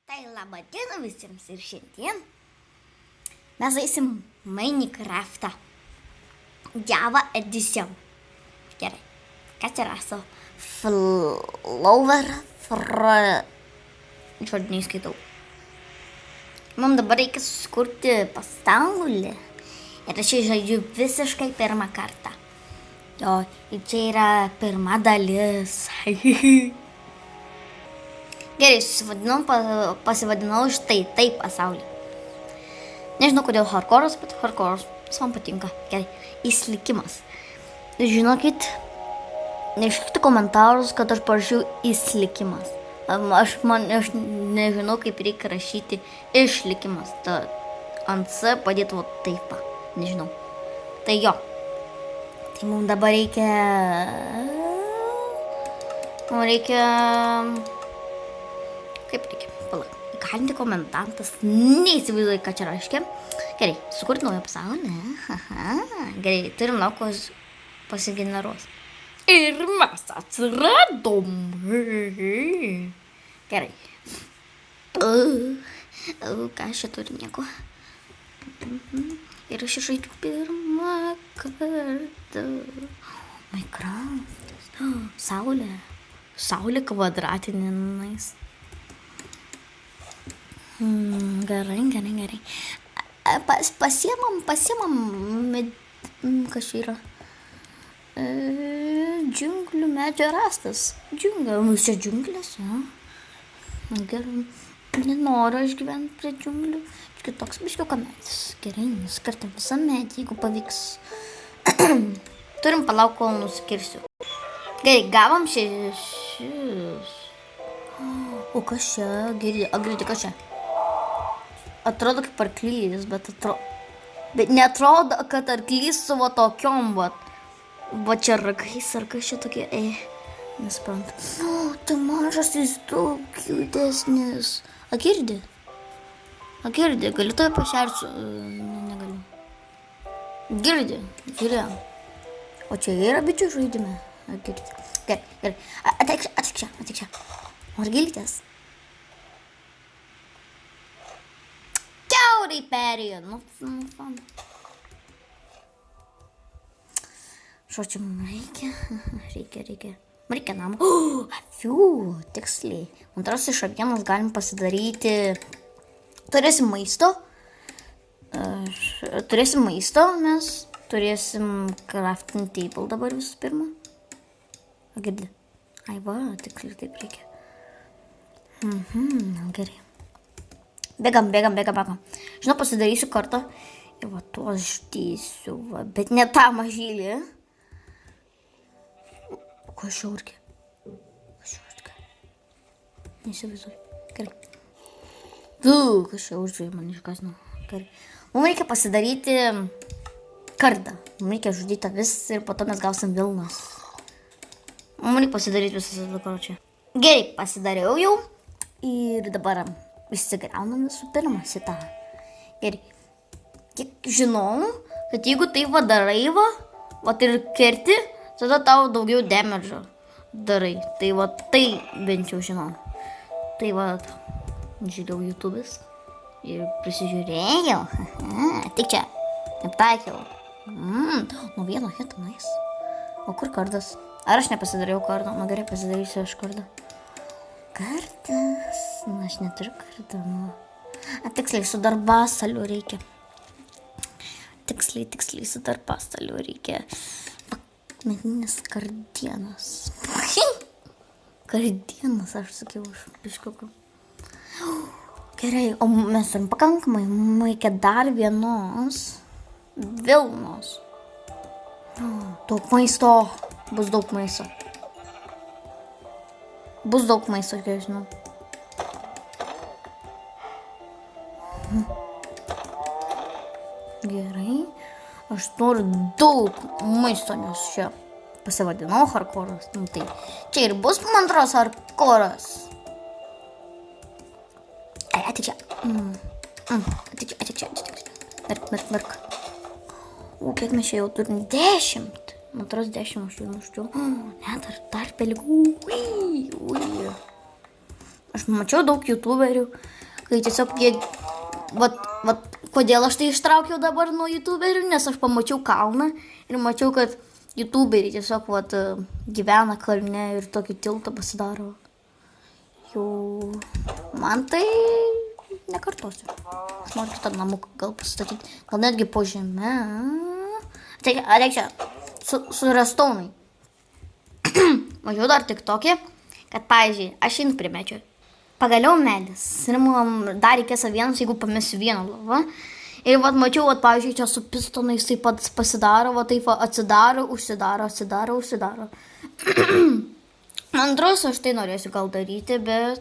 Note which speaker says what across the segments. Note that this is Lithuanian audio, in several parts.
Speaker 1: Tai laba diena visiems ir šiandien mes žaisim Minecraftą Java Edition. Gerai, kas yra su Flower žodžiu neįskaitau. Mums dabar reikia susikurti pasaulį ir aš žaidžiu visiškai pirmą kartą. Jo, ir čia yra pirma dalis. Gerai, pasivadinau štai taip pasaulį. Nežinau, kodėl hardcore'as, bet hardcore'as man patinka. Gerai, įslikimas. Žinokit, neškite komentarus, kad aš parašiau įslikimas. Aš nežinau, kaip reikia rašyti išlikimas. Ta ant C padėtų taip. Nežinau. Tai jo. Tai mums dabar reikia... Kaip reikia? Palauk. Įkalinti komendantas. Neįsivaizduoju, ką čia reiškia. Gerai, sukurti naują pasaulį. Gerai, turim laukos pasigeneruos. Ir mes atsiradom. Gerai. Ką aš čia turiu nieko. Ir aš žaidžiu pirmą kartą. Minecraftas. Saulė. Saulė kvadratinės. Gerai. Pasiemam, kas yra? Džiunglių medžio rastas. Čia džiunglės, ja. Gerai, nenoriu aš gyventi prie džiunglių. Toks biškiuką medis. Gerai, nuskirtam visą medį, jeigu pavyks. Turim palauk, kol nuskirsiu. Gerai, gavom šešis. O kas čia? Girdite, kas čia? Atrodo kaip arklys, bet neatrodo, kad arklys su va tokiom, va čia ragais, ar kas čia tokie, nesprantu. Tai mažas, jis daug judesnis. Agirdi, galiu tave pašersiu, negaliu. Girdi, žiūrėjau. O čia yra bičių žaidime. Agirdi. Gerai, ateik čia. Margelytės. Kiaurai perėjo. Nu. Žodžiu, reikia. Reikia namo. Afiu, tiksliai. Antras iš avienos galim pasidaryti. Turėsim maisto, mes turėsim crafting table dabar visų pirma. Girdi. Ai va, tiksliai taip reikia. Gerai. Bėgam. Žinau, pasidarysiu kartą. Ir va, tuos ždysiu, va. Bet ne tą mažylį. Ko aš urkė? Neįsivaizduoju. Gerai. Kas čia uždžiai man iškasnu. Gerai. Mums reikia pasidaryti kardą. Mums reikia žudyti vis ir po to mes gausim vilnas. Mums reikia pasidaryti visas dabar čia. Gerai, pasidariau jau. Ir dabar įsigriaunam visų pirma šitą. Gerai. Kiek žinau, kad jeigu tai va darai va ir kerti, tada tau daugiau damage'o darai. Tai va tai bent jau žinau. Tai va žiūrėjau YouTube'is ir prisižiūrėjau. Tik čia. Nepataikiau. Nu vieno hito nice. O kur kardas? Ar aš nepasidariau kardą? Nu gerai, pasidarysiu aš kardą. Kardas. Nu, aš neturiu kardą. Tiksliai, su darbasaliu reikia. Tiksliai, su darbasaliu reikia. Medinės kardienos. Kardienos, aš sakiau, už biškiuką. Gerai, o mes turim pakankamai. Reikia dar vienos vilnos. Daug maisto. Bus daug maisto, kiek žinau. Gerai. Aš noriu daug maisto, nes čia pasivadinau hardcore'as. Nu, tai čia ir bus man antras hardcore'as. Ateik čia. Ateik čia. Mirk. O kiek mes čia jau turim? 10. Matros 10 aš jau nuščiau. Ne, dar peligų. aš mačiau daug youtuberių, kai tiesiog jie, kodėl aš tai ištraukiau dabar nuo youtuberių, nes aš pamačiau kalną ir mačiau, kad youtuberiai tiesiog, gyvena kalne ir tokį tiltą pasidaro. Jau, man tai nekartosiu. Aš noriu kitą namuką gal pastatyti, gal netgi po žeme. Reikia su restonai. Mažiau dar tik tokį, kad, pavyzdžiui, aš einu prie medžio. Pagaliau medis. Ir man dar reikės avienos, jeigu pamesiu vieną lovą. Ir mačiau, pavyzdžiui, čia su pistonais taip pat pasidaro, taip atsidaro, užsidaro. Man atrodo, aš tai norėsiu gal daryti, bet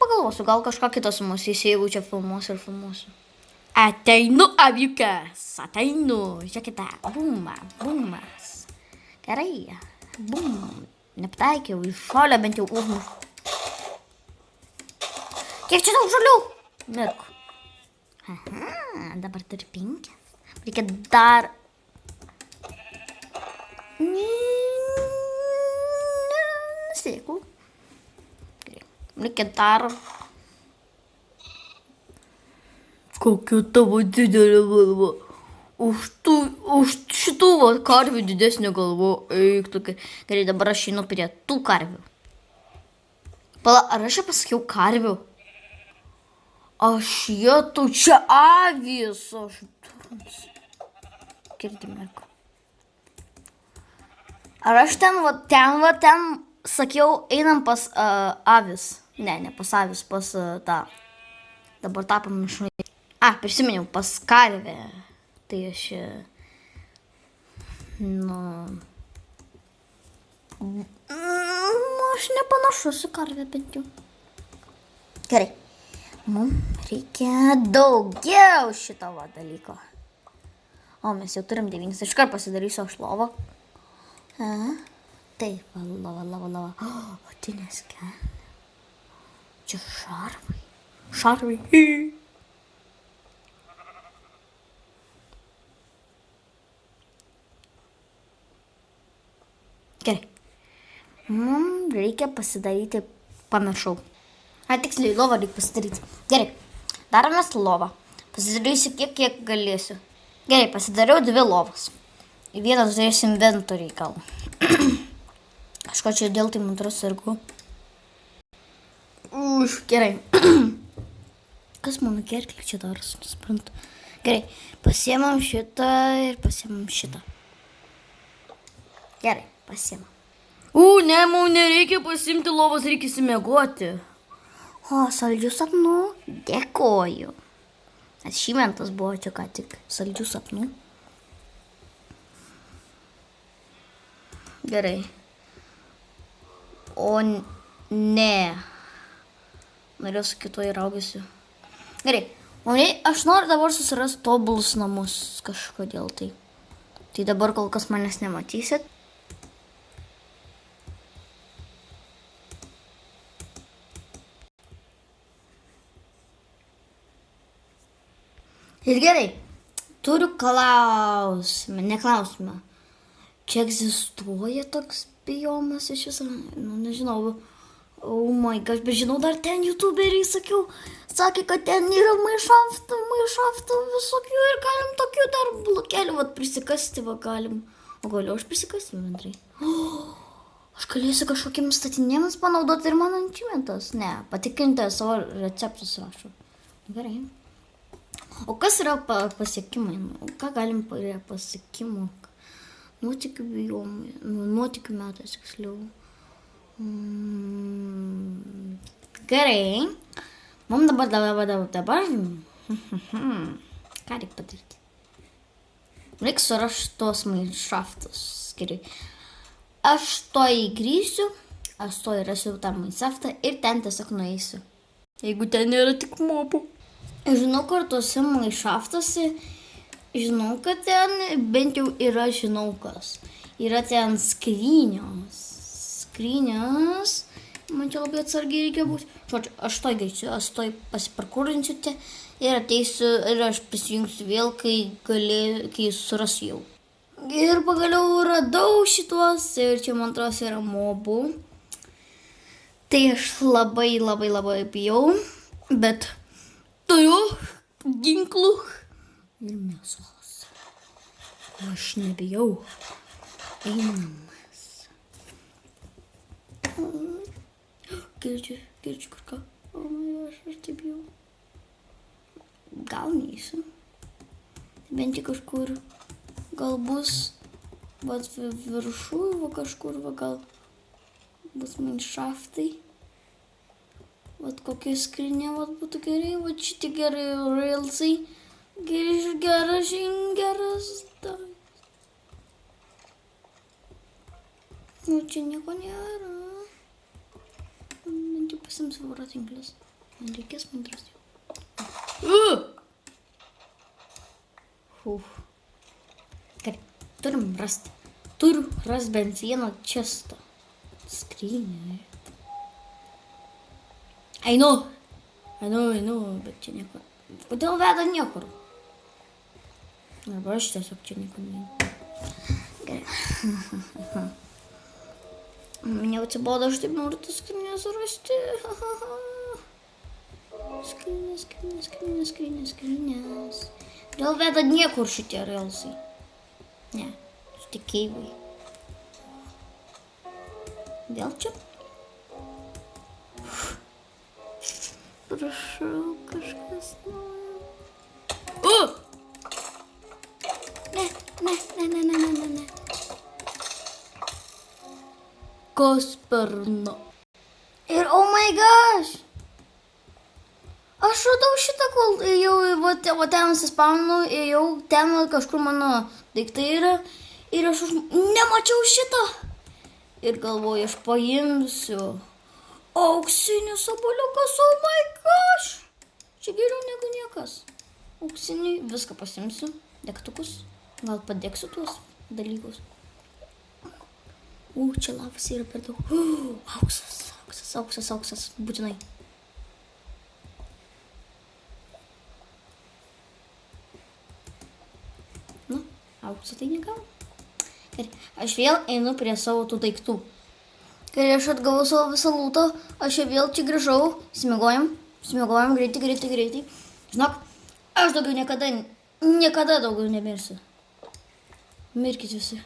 Speaker 1: pagalvosiu, gal kažką kitą sumąstysiu, jeigu čia filmuosiu. Ateinu, aviukas, ateinu, žiūrėkite, bumas. Gerai, bum, nepataikiau, iš šolio bent jau užmušiu. Kiek čia daug žalių? Mirku. Aha, dabar turi 5. Reikia dar... Nesėkau. Reikia dar... Kokia tavo didelė galva. Už šitų karvių didesnė galva. Eik tokia. Gerai, dabar aš einu prie tų karvių. Pala, ar aš pasakiau karvių? Aš jėtų čia avys. Aš durnas. Girdime. Ar aš ten sakiau, einam pas avis. Ne pas avis, pas tą. Dabar tą pamiršau. Prisiminiau, pas karvę. Tai aš... Aš nepanašus į karvę bent jau. Gerai. Mums reikia daugiau šito dalyko. O, mes jau turim 9. Iškart pasidarysiu aš lovą. Taip, lova. O, tai neskelė. Čia šarvai. Gerai. Mums reikia pasidaryti, pamiršau. Tiksliai, lovą reikia pasidaryti. Gerai. Daromės lovą. Pasidarysiu kiek galėsiu. Gerai, pasidariau 2 lovas. Į vieną turėsiu inventoriai gal. Kažko čia dėl tai man atrodo sargu. Gerai. Kas mano gerklį čia daros, nesuprantu. Gerai, pasiemam šitą ir pasiemam šitą. Gerai, pasiemam. Ne, mums nereikia pasiimti lovos, reikia įsimiegoti. O, saldžių sapnų, dėkoju. Atšymentas buvo čia ką tik, saldžių sapnų. Gerai. O, ne. Norėjau su kito įraugysiu. Gerai. Aš noriu dabar susirasti tobulus namus kažkodėl tai. Tai dabar kol kas manęs nematysit. Ir gerai. Turiu klausimą. Čia egzistuoja toks biomas iš viso? Nežinau. Oh my gosh, bet žinau, dar ten youtuberiai sakė, kad ten yra maišaftų visokių ir galim tokių dar blokelių, prisikasti, galim. O galiu aš prisikasti bendrai. Aš galėsiu kažkokiam statinėms panaudoti ir mano inčimentas. Ne, patikrinti savo receptus rašau. Gerai. O kas yra pasiekimai? Ką galim prie pasiekimų? Nuotykių bijomai. Nuotykių metais, tiksliau. Gerai. Mums dabar. Ką reikia padaryti? Reikia surasti tos maišaftus. Gerai. Aš to įgrįsiu. Aš to įrasiu tą maišaftą ir ten tiesiog nueisiu. Jeigu ten yra tik mobų. Žinau, kad tuose maišaftuose, žinau, kad ten bent jau yra kas. Yra ten skrynios. Man čia labai atsargiai reikia būti. Žodžiu, aš to gaičiu, aš to pasiparkūrinsiu ir ateisiu ir aš prisijungsiu vėl, kai surasiu jau. Ir pagaliau radau šituos ir čia man atrodo yra mobų. Tai aš labai bijau, bet turiu ginklų ir mėsos. O aš nebijau. Einamas. Girdžiu kažką. O aš taip bijau. Gal neįsiu. Bent jau kažkur. Gal bus viršui, va kažkur, va gal bus manšaftai. Vat kokia skrinė, vat būtų gerai, vat šitie gerai railsai. Geras. Nu, čia nieko nėra. Bent jau pasimsiu voratinklis. Man reikės man drąsiau. Gerai, turiu rasti bent vieną čestą. Skrynę. Einu, bet čia nieko. Kodėl veda niekur? Arba aš tiesiog čia nieko neinu. Gerai. Mane atsibodo, aš taip noriu tas skrynes rasti. Skrynes. Kodėl veda niekur šitie railsai? Ne, šitie keivai. Vėl čia? Prašau, kažkas nori. Ne. Kas perna? Ir oh my gosh! Aš radau šitą, kol ėjau, ten suspaunau, ėjau, ten kažkur mano daiktai yra. Ir aš nemačiau šitą. Ir galvoju, aš paimsiu. Auksinis obuoliukas, oh my gosh! Čia geriau negu niekas. Auksiniai, viską pasimsiu. Degtukus. Gal padegsiu tuos dalykus. Čia lavas yra per daug. Auksas. Būtinai. Nu, auksą tai negavau. Ir aš vėl einu prie savo tų daiktų. Kai aš atgavau savo visą lūtą, aš vėl čia grįžau, smiegojom greitai. Žinok, aš daugiau niekada daugiau nemirsiu. Mirkit visi.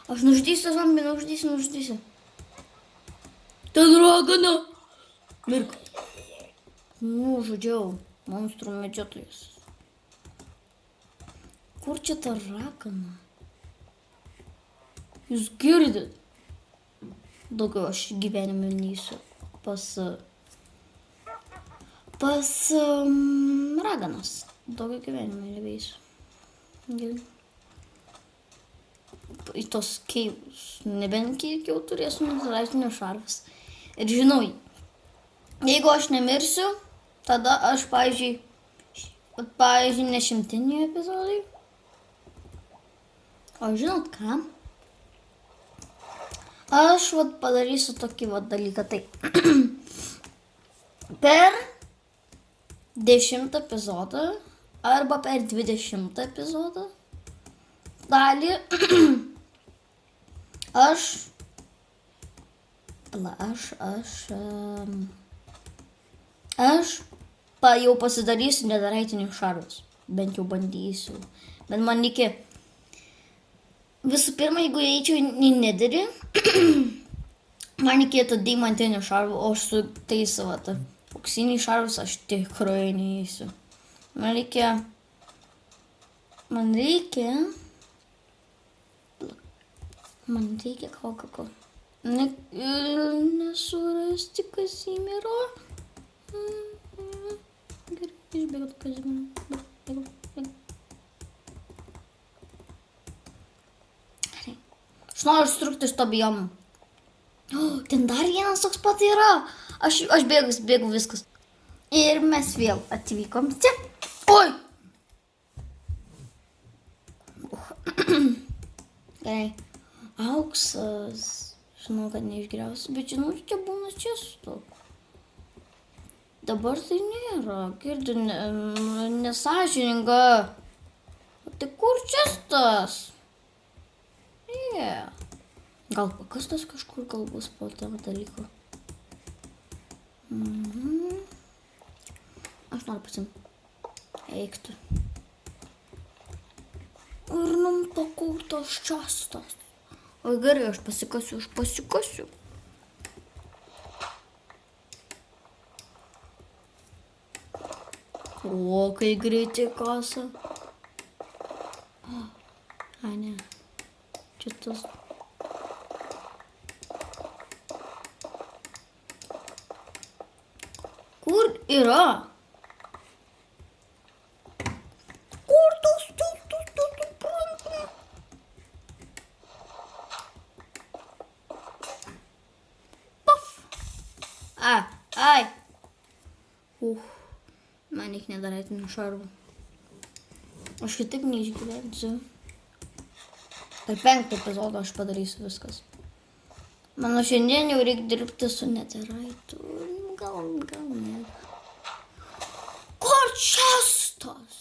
Speaker 1: Aš nužudysiu zombį, nužudysiu. Ten ragana. Mirk. Nužudžiau monstrų medžiotojas. Kur čia ta ragana? Jūs girdit? Daugiau aš gyvenime neįsiu pas raganas. Daugiau gyvenime nebeįsiu. Gerai. Į tos keivus. Nebent kiek jau turėsiu nusilaisvinio šarvas. Ir žinau, jeigu aš nemirsiu, tada aš, pavyzdžiui, ne 100 epizodai. O žinot ką? Aš padarysiu tokį dalyką. Tai per 10 epizodą arba per 20 epizodą dalį aš jau pasidarysiu netherite'inius šarvus. Bent jau bandysiu. Bet man reikia visų pirma, jeigu eičiau į netherį, man reikėtų deimantinių šarvų, o aš su tais auksiniais šarvus aš tikrai neįsiu. Man reikia ko. Nesurasti Kazimiero. Gerai, išbėgau Kazimiero. Aš noriu strukti iš to biomų. Ten dar vienas toks pat yra. Aš bėgu viskas. Ir mes vėl atvykom čia. Oi! Gerai. Auksas. Žinau, kad neišgeriausias, bet žinau, čia būna čestų. Dabar tai nėra. Girdi, nesąžininga. Tai kur čestas? Gal pakastas kažkur, gal bus po tavo dalyko. Aš noriu pasimti. Eik tu. Ir numpakautas čestas. O gerai, aš pasikasiu. O, kai greitai kasa. Ai, ne. Čia tas. Kur yra? Kur tas? Paf. Ai. Man reikia nedaryti šarvų. Aš kitaip neišgyvensiu. Per 5 epizodą aš padarysiu viskas. Mano šiandien jau reikia dirbti su netheraitu. Gal ne. Kur čestas?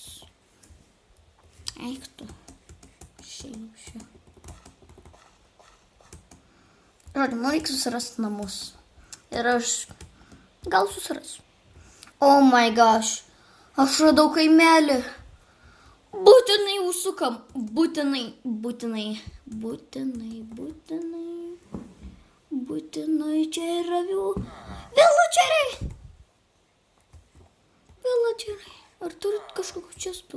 Speaker 1: Eik tu. Šiaip. Žodžiu, man reikia susirasti namus. Ir aš gal susirasiu. Oh my gosh. Aš radau kaimelį. Būtinai užsukam. Būtinai čia yra villageriai. Ar turit kažkokių čestų?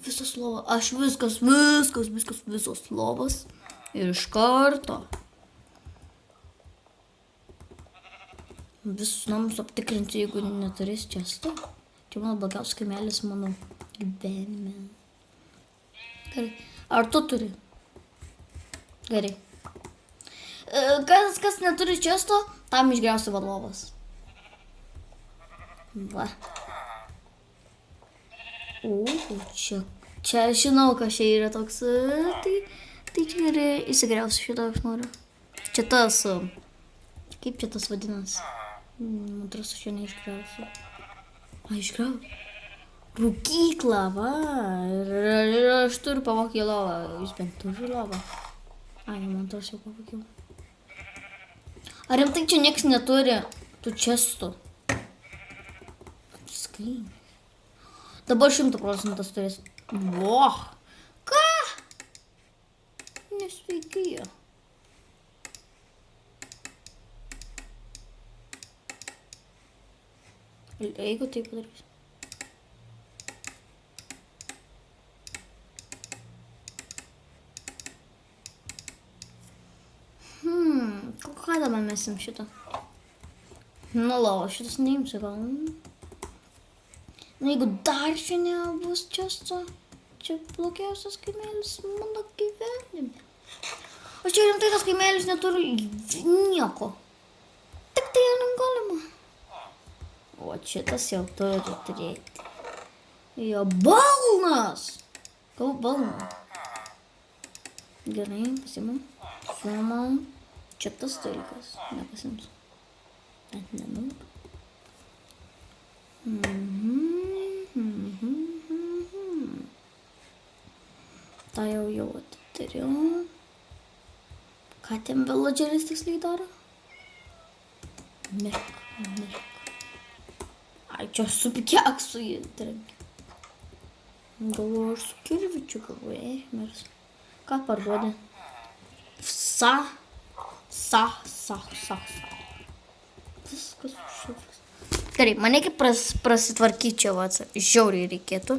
Speaker 1: Visas lova. Aš visas lovas. Ir iš karto. Visus namus aptikrinti, jeigu neturės čestų. Čia mano blogiausias kaimelis mano gyvenime. Gerai. Ar tu turi? Gerai. Kas neturi često, tam išgeriausia vadovas. Va. Čia žinau, kas čia yra toks. Tai čia yra įsigeriausia šitą aš noriu. Čia tas. Kaip čia tas vadinasi? Man atrodo, aš čia neišgriausiu. Išgriausiu. Rūkyklą, va. Ir aš turiu pavokį lovą. Jūs bent turi lovą. Man atrodo, jau pavokiau. Ar rimtai čia nieks neturi tų čestų? Skrynį. Dabar 100% turės. Vo. Ką? Nesveikėjo. Jeigu tai padarysiu. Ką dabar mesim šitą? Šitas neimsiu gal. Jeigu dar čia nebus često, čia blogiausias kaimelis mano gyvenime. O čia rimtai tas kaimelis neturi nieko. Tik tai negalima. O šitas jau turi turėti. Jo balnas. Kau balną. Gerai, pasimam. Suomam. Čia tas dalykas. Nepasimsiu. Net nenoriu. Ta jau atitariau. Ką ten villageris tiksliai daro? Mirk. Ai, čia su pikeksu jį trenkia. Galvoju, aš su kirvičiu galvoju, mirs. Ką parduodi? Sa. Viskas šifras. Gerai, man reikia prasitvarkyti čia, žiauriai reikėtų.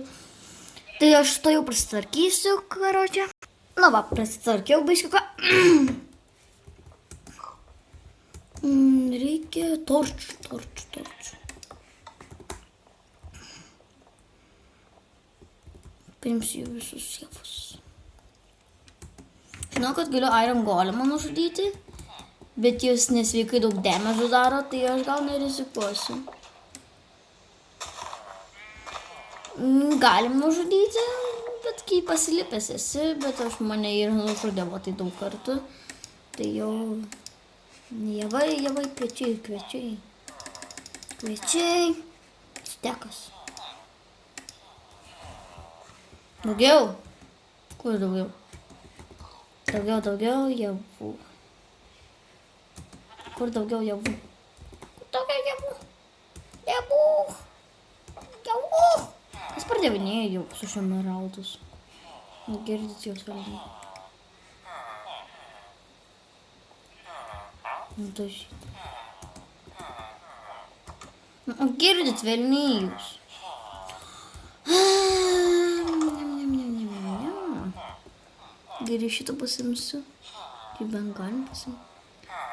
Speaker 1: Tai aš to jau prasitvarkysiu, karočią. Na va, prasitvarkiau biškiuką. Reikia torčių. Paimsiu visus sėfus. Žinau, kad galiu Iron Golemą nužudyti, bet jūs nesveikai daug damage'ų daro, tai aš gal nerizikuosiu. Galim nužudyti, bet kai pasilipęs esi, bet aš mane ir nužudėvo tai daug kartų. Tai jau... Javai, kviečiai. Stekas. Daugiau? Kur daugiau? Daugiau javų. Kur daugiau javų? pardavinėja jau su šemeraldus. Girdit jos valdymą. Dažyti. Girdit velnijus. Gerai, šitą pasimsiu. Tai bent galim pasimti.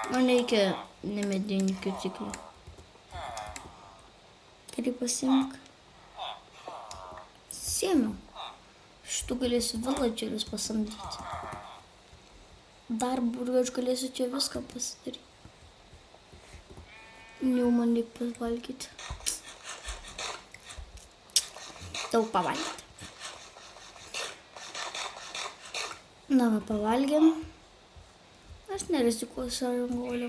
Speaker 1: Man reikia nemedinių kirtiklių. Gerai, pasimk. Sėmiau. Šitų galėsiu villagerius pasamdyti. Darbų aš galėsiu čia viską pasidaryti. Jau man reikia pavalgyti. Daug pavalgyti. Na, va, pavalgėm. Aš nerizikuosiu Arangolio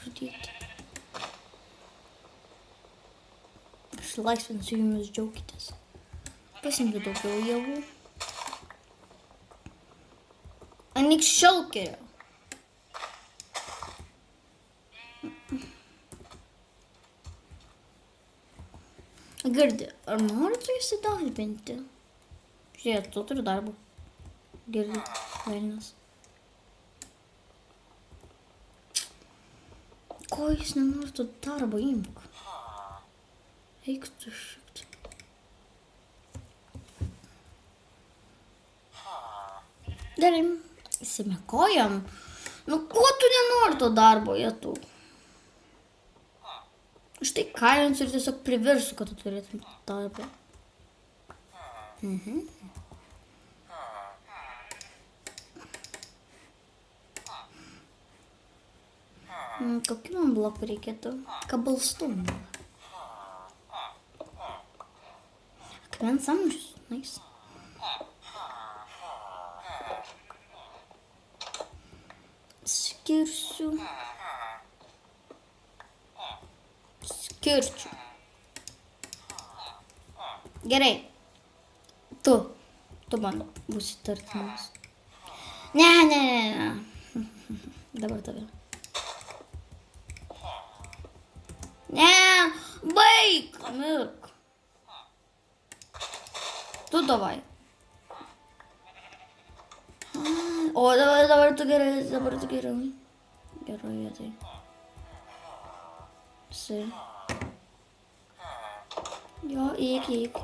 Speaker 1: žudyti. Aš laisvinsiu jumis, džiaukitės. Pasimsiu daugiau javų. Anykščiau geriau. Girdi, ar nori tu įsidarbinti? Žiūrėk, tu turi darbą. Girdi, velnias. Ko jis nenori tu darbą imk? Eik tu šiek tiek. Gerai, įsimekojam. Nu, ko tu nenori to darbo, jie tu? Štai kalinsiu ir tiesiog priversiu, kad tu turėtum darbą. Kokių man blokų reikėtų? Cobblestone. Akmens amžius, nice. Skirsiu. Skirčiu. Gerai. Tu man būsi tartinas. Ne. Dabar tave. Ne, baik, mirk. Tu davai. O dabar tu gerai. Gerai vietai. Si. Jo, eik.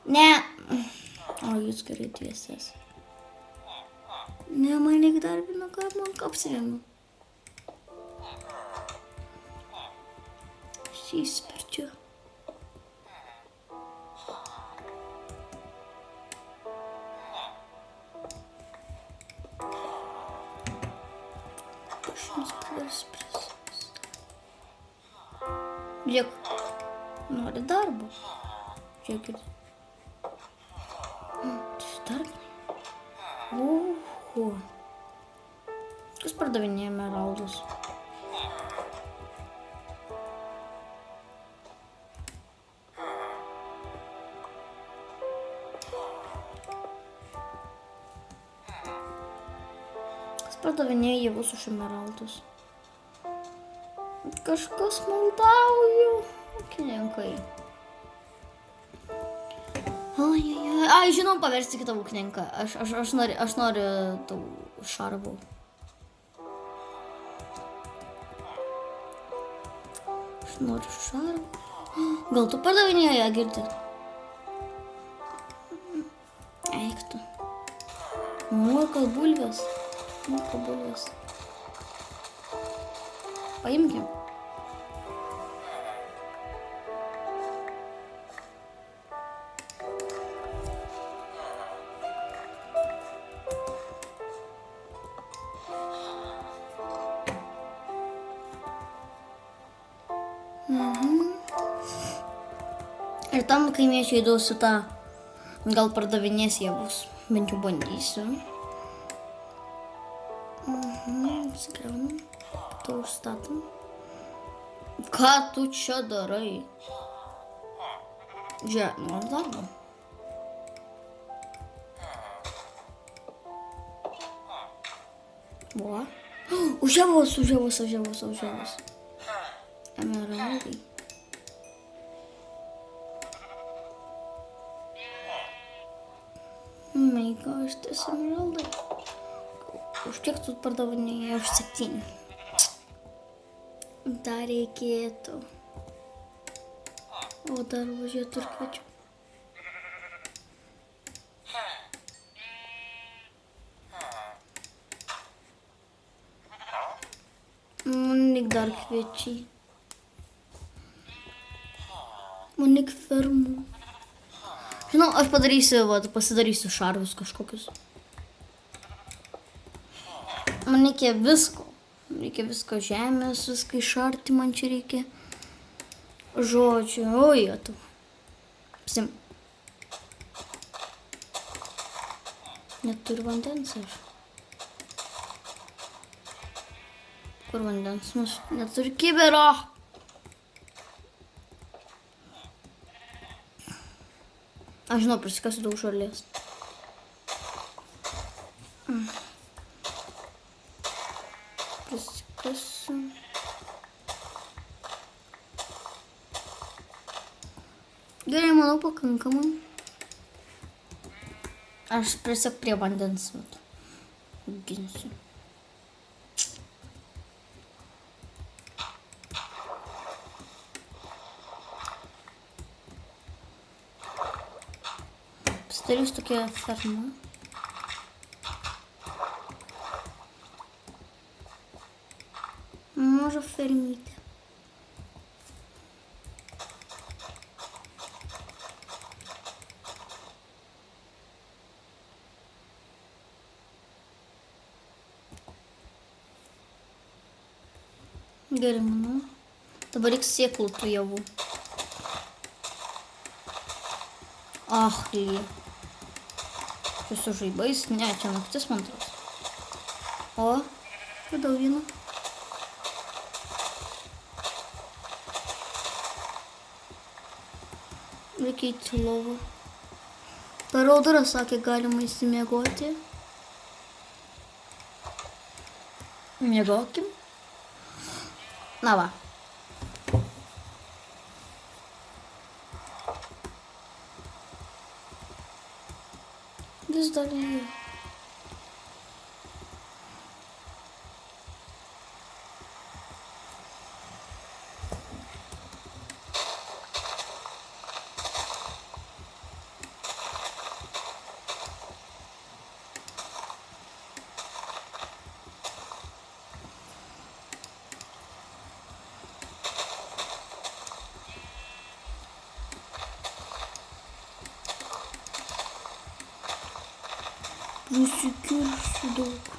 Speaker 1: Ne. O, jūs gerai tiesės. Ne, man reikia darbino, ką man apsirėmiau. Įsperčiu. Žiūrėk, nori darbo. Žiūrėkit. Darbai. Oho. Kas pardavinėja emeraldus? Pardavinėja javus už emeraldus. Kažkas maldauju. Ūkininkai. Ai, žinau, paversti kitą ūkininką. Aš noriu tų šarvų. Aš noriu šarvų. Gal tu pardavinėja, girdi? Eik tu. Morkos bulvės. Paimkim. Ir tam kaimiečiai duosiu tą, gal pardavinės jie bus, bent jau bandysiu. Skriaunam, to užstatom. Ką tu čia darai? Žiūrėk, nors darbo. Va. Užžavos. Emeraldai. gosh, emeraldai. Už kiek tu pardavinėjai? Už 7. Dar reikėtų. O dar važiuotų ir kviečiu. Man dar kviečiai. Man fermų. Žinau, aš pasidarysiu šarvus kažkokius. Man reikia visko. Reikia visko žemės, viską išarti man čia reikia. Žodžiu, oi, tu. Sim. Neturiu vandens aš. Kur vandens? Neturiu kibiro. Aš žinau, prisikasiu daug žolės. Prisikasiu. Gerai, manau, pakankamai. Aš tiesiog prie vandens ginsiu. Pasidarysiu tokią fermą. Mažą fermytę. Gerai, manau. Dabar reikia sėklų tų javų. Lie. Čia su žaibais. Ne, čia naktis man atrodo. O, radau vieną. Reikia įti lovą. Per audrą sakė, galima įsimiegoti. Miegokim. Na va. Vis dar lyja. Nusikirsiu daug.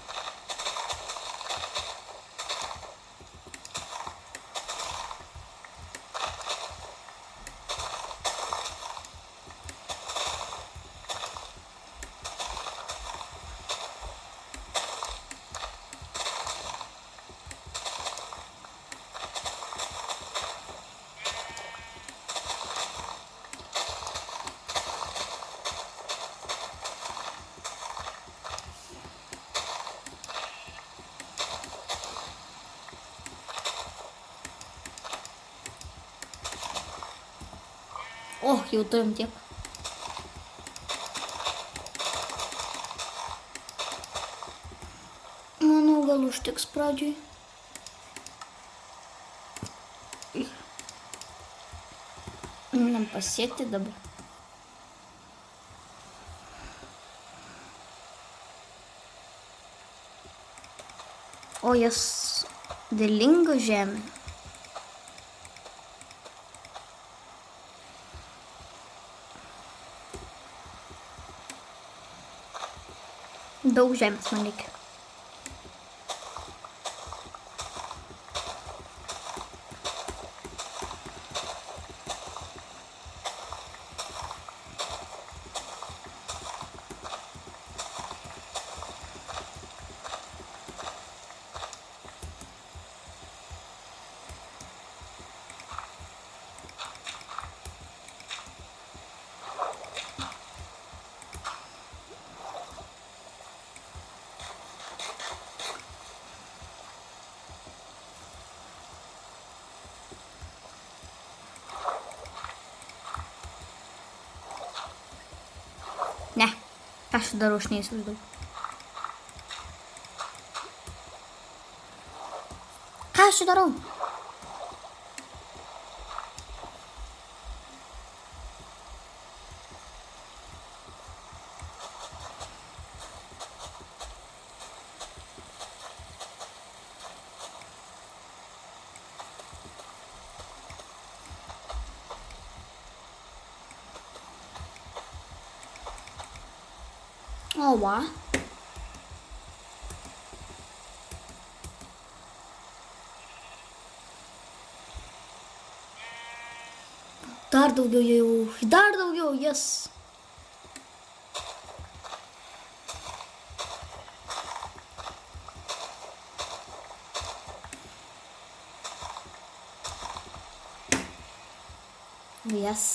Speaker 1: O, jau turim tiek. Manau, gal užteks pradžiai. Einam pasėti dabar. O, jas derlinga žemė. Daug žemės man reikia. Ką aš darau, aš neįsivaizduoju. Ką aš darau? O, va. Dar daugiau jau. Dar daugiau, jas. Yes.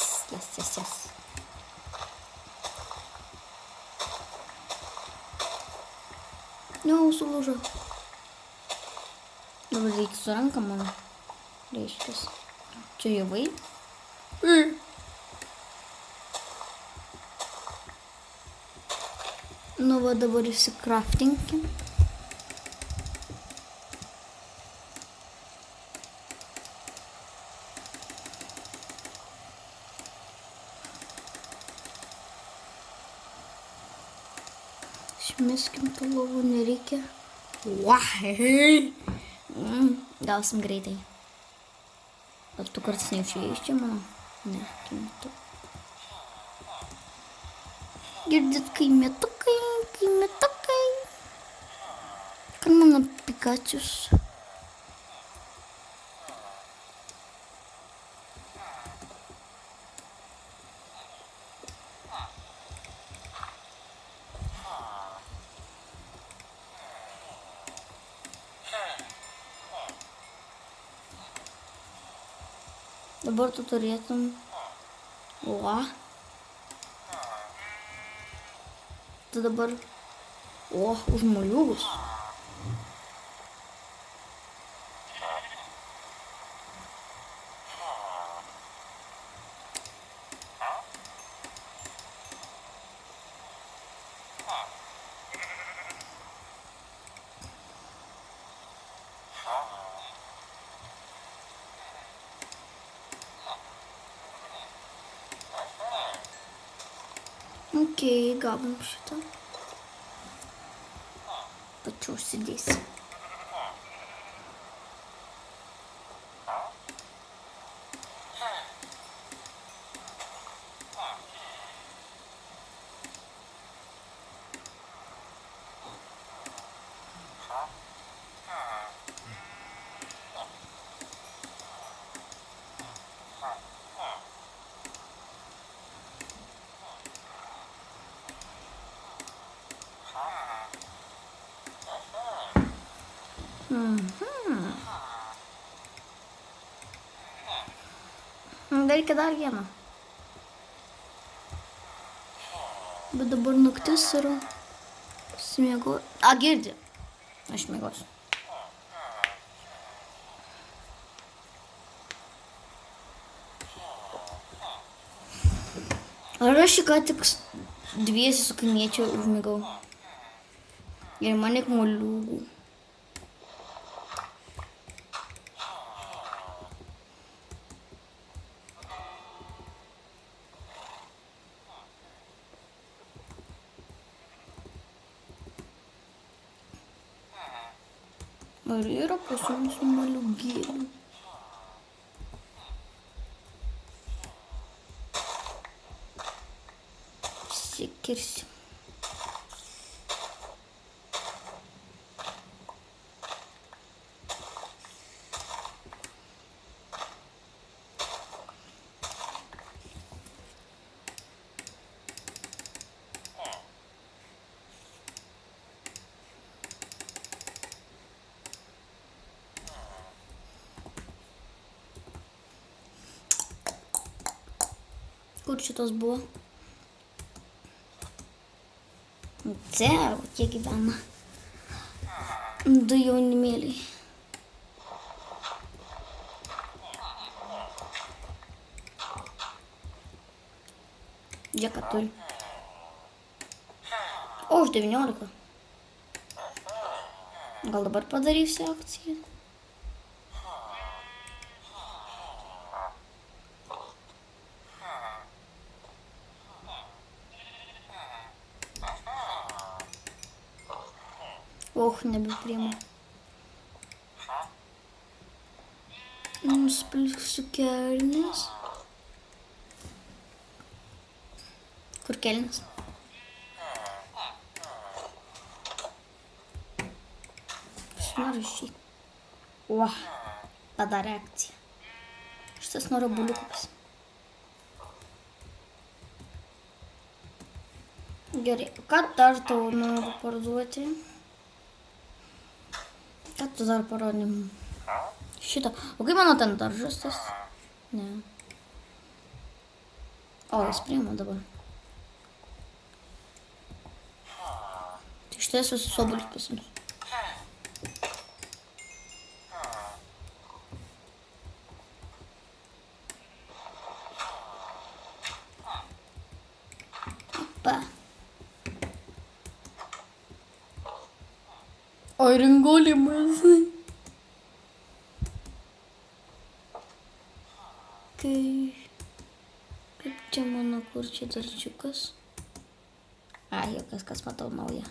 Speaker 1: Sulūžo. Dabar reikia su ranka mano. Reiškias. Čia javai. Nu va, dabar įsikraftinkim. Išmeskim tų lovų, nereikia. Gausim greitai. Ar tu kartais neišėjai iš čia, mano? Ne, kimetu. Girdit kaimetukai. Kan mano Pikačius. Dabar tu turėtum... O. Tu dabar... O, už moliūgus. Okei, gavom šitą. Pačiu užsidėsiu. Dar reikia dar vieną. Bet dabar naktis yra. Smiego. A, girdi. Aš miegosiu. Ar aš ką tik dviesi su kaimiečiu užmigau. Ir man tik moliūgų. Ar yra pas jums moliūgėlių? Sikirsim. Kur šitas buvo? Čia, kokie gyvena. Du jaunimėliai. Džeką turi. O, už 19. Gal dabar padarysiu akciją? Nebepriimu. Nusipilksiu kelnes. Kur kelnes? Narašyk. O, padarė akciją. Šitas nori buliukas. Gerai, ką dar tau noriu parduoti? Ką tu dar parodym? Šitą. O kaip mano ten daržas tas? Ne. O, jis priima dabar. Tai šitas visus obuolius pasims. Pa. O, ringolimas. Kaip čia mano, kur čia darčiukas? Ai, jokas, kas matau naują.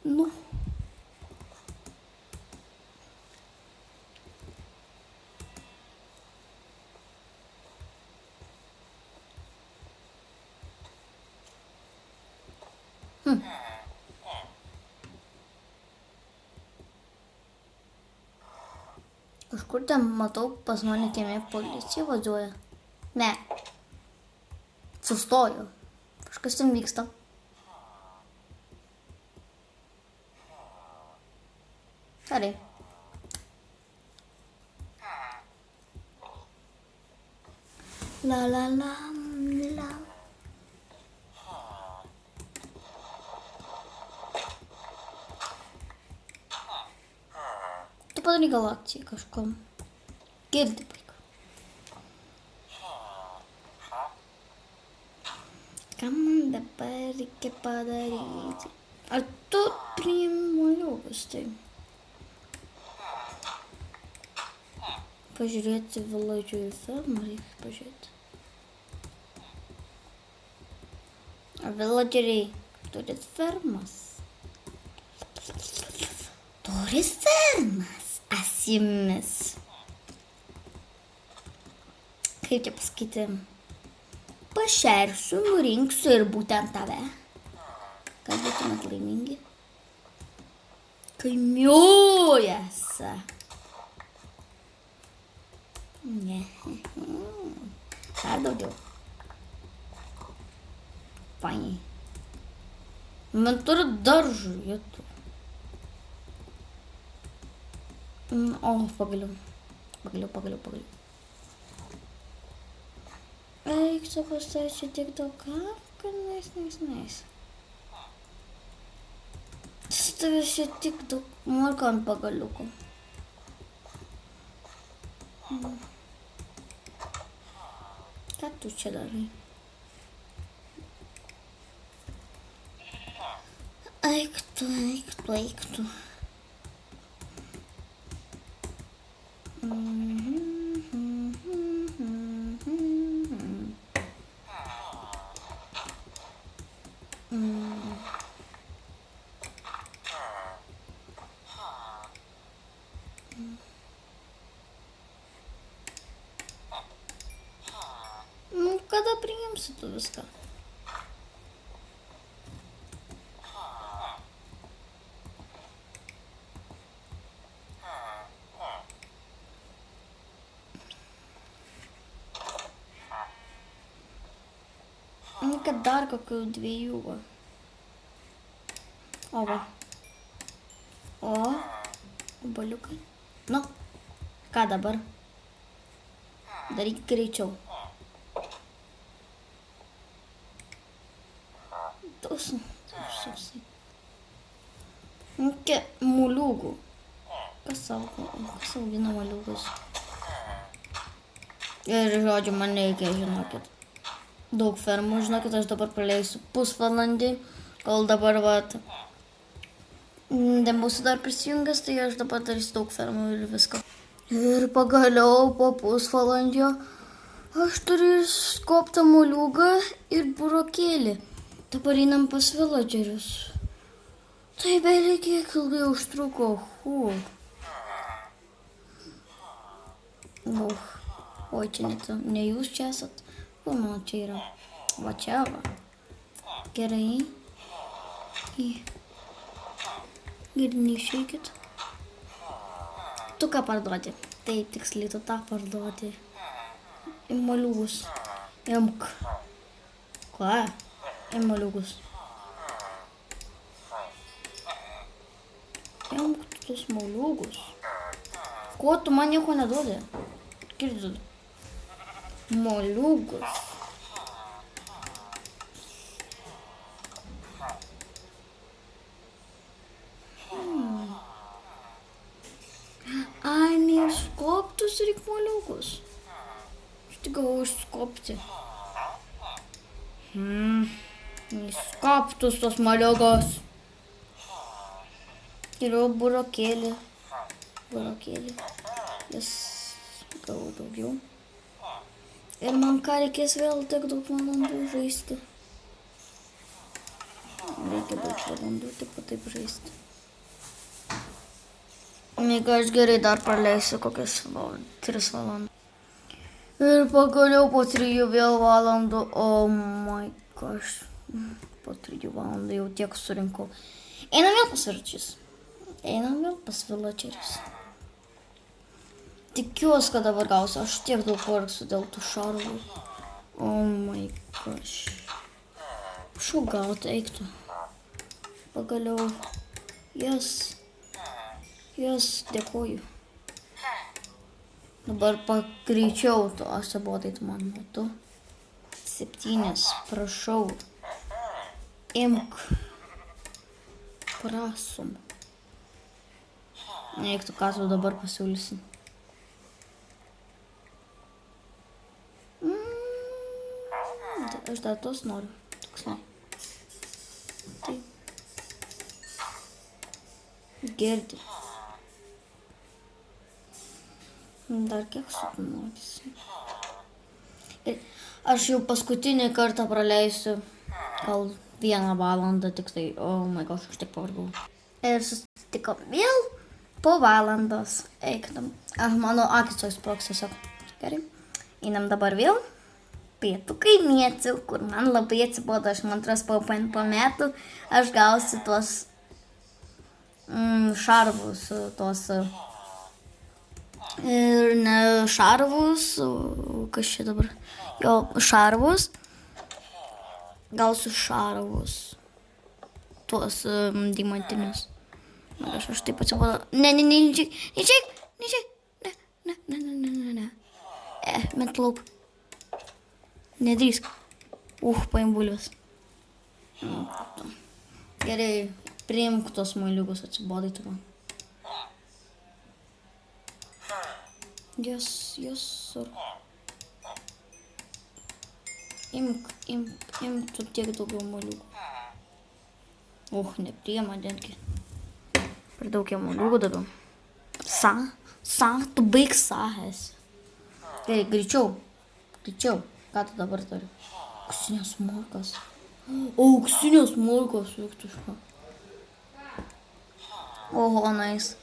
Speaker 1: Nu. Kažkur ten matau, pas mane kieme policija važiuoja. Ne. Sustojo. Kažkas ten vyksta. Gerai. La la la la. Tu padarai gal akciją kažkom. Girdi, vaiką. Ką man dabar reikia padaryti? Ar tu priimu liugas tai? Pažiūrėti viladžių į fermą reikia pažiūrėti. Ar viladžiai turit fermas? Turit fermas, asimis. Kaip čia pasakyti? Pašersiu, nurinksiu ir būtent tave. Kad būtumėt laimingi. Kaimiuojasi. Ne. Dar daugiau. Fainiai. Man turi daržų, jėtų. O, pagaliau. Pagaliau. Eik, čia pastačiu tiek daug kapką, nais. Stovėsiu tik daug morko ant pagaliukų. Ką tu čia darai? Eik tu. Kada priimsi tu viską? Kad dar kokių 2 va. O va. O. Baliukai. Nu. Ką dabar? Daryk greičiau. Tausiai. Muliūgų. Kas augina moliūgus? Ir žodžiu, man reikia, žinokit, daug fermų, žinokit, aš dabar praleisiu pusvalandį, kol dabar, vat, nebūsiu dar prisijungęs, tai aš dabar darysiu daug fermų ir viską. Ir pagaliau po pusvalandžio aš turiu skoptą moliūgą ir burokėlį. Dabar einam pas villagerius. Tai beveik kiek ilgai užtruko. Oi, čia ne jūs čia esat. Kur mano čia yra? Va čia va. Gerai. Ir neišeikit. Tu ką parduodi? Taip, tiksliai, tu tą parduodi. Moliūgus. Imk. Ką? Moliūgus. Imk tus moliūgus. Ko tu man nieko neduodi? Girdžiu. Moliūgus. Ai, neišskoptus reik moliūgus. Aš tik gavau išskopti. Neišskoptus tos moliūgus. Geriau burokėlį. Jas gavau daugiau. Ir man ką reikės vėl tiek daug valandų žaisti. Reikia daug valandų taip žaisti. Jeigu aš gerai dar praleisiu kokias 3 valandas. Ir pagaliau po 3 vėl valandų. Oh my gosh. Po 3 valandų jau tiek surinkau. Einam vėl pas Arčys. Einam vėl pas villagerius. Tikiuosi, kad dabar gausiu. Aš tiek daug vargsiu dėl tų šarvų. Oh my gosh. Šau gauti eiktų. Pagaliau. Jas, dėkuoju. Dabar pagreičiau tu, aš sabodai tu man metu. 7, prašau. Imk. Prašom. Eiktų, ką tu dabar pasiūlysi. Aš dar tos noriu. Tiksliai. Taip. Girdi. Dar kiek sunorysi. Ir aš jau paskutinį kartą praleisiu gal 1 valandą, tik tai, oh my gosh, aš tik pavargau. Ir susitikom vėl po valandos. Eiktam. Mano akis toks sprogs tiesiog. Gerai. Einam dabar vėl pietų kaimiečių, kur man labai atsibodo. Aš man atras po metų aš gausiu tuos šarvus, tuos ir ne šarvus, kas čia dabar? Jo, šarvus. Gausiu šarvus. Tuos dimantinius. Aš taip atsibodo. Neišeik. Ne. Met lauk. Nedrįsk. Paim bulves. Gerai, priimk tos moliūgus, atsibodai tu man. Yes. Imk tu tiek daugiau moliūgų. Nepriima netgi. Per daug jau moliūgų daviau. Tu baig esi. Gerai, greičiau. Ką tu dabar turi? Auksinės morkos. Auksinės morkos, juk tu šką. Oho, nice.